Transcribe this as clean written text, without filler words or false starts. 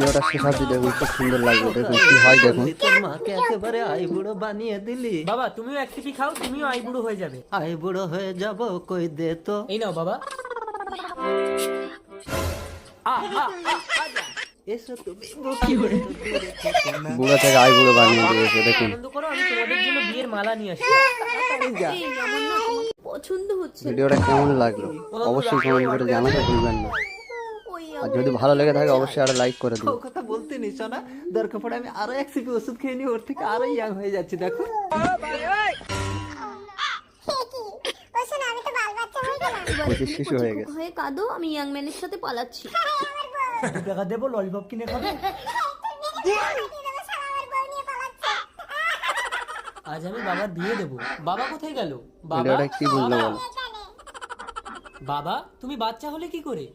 ভিডিওটা শেষ অবধি দেখুন, খুব সুন্দর লাগবে, দেখুন কি হয় দেখুন। তোর মাকে একেবারে আইবুড়ো বানিয়ে দিলি। বাবা তুমিও এক সিপি খাও, তুমিও আইবুড়ো হয়ে যাবে। আইবুড়ো হয়ে যাব কই দে তো। এই নাও বাবা। এসো তুমি বুড়ো থেকে বুড়ো বানিয়ে দিয়েছে দেখুন। আনন্দ করো, আমি তোমাদের জন্য বিয়ের মালা নিয়ে আসি। এই আমার না পছন্দ হচ্ছে না। ভিডিওটা কেমন লাগলো অবশ্যই কমেন্ট করে জানাতে ভুলবেন না। ওই আর যদি ভালো লেগে থাকে অবশ্যই একটা লাইক করে দিন। ও কথা বলতে নিস না, দরকার পড়ে আমি আরো এক সিপি ওষুধ খেয়ে নিই, ওর থেকে আরো ইয়াং হয়ে যাচ্ছি দেখো। পঁচিশ শিশু হয়ে গেছে। হয়ে কাঁদো, আমি ইয়াং ম্যানের সাথে পালাচ্ছি। 2 টাকা দেবো, ললিপপ কিনে খাবে। আজ আমি বাবার বিয়ে দেবো। বাবা কোথায় গেল? বাবা, ভিডিওটা কি বুঝলো বলো। বাবা তুমি বাচ্চা হলে কি করে?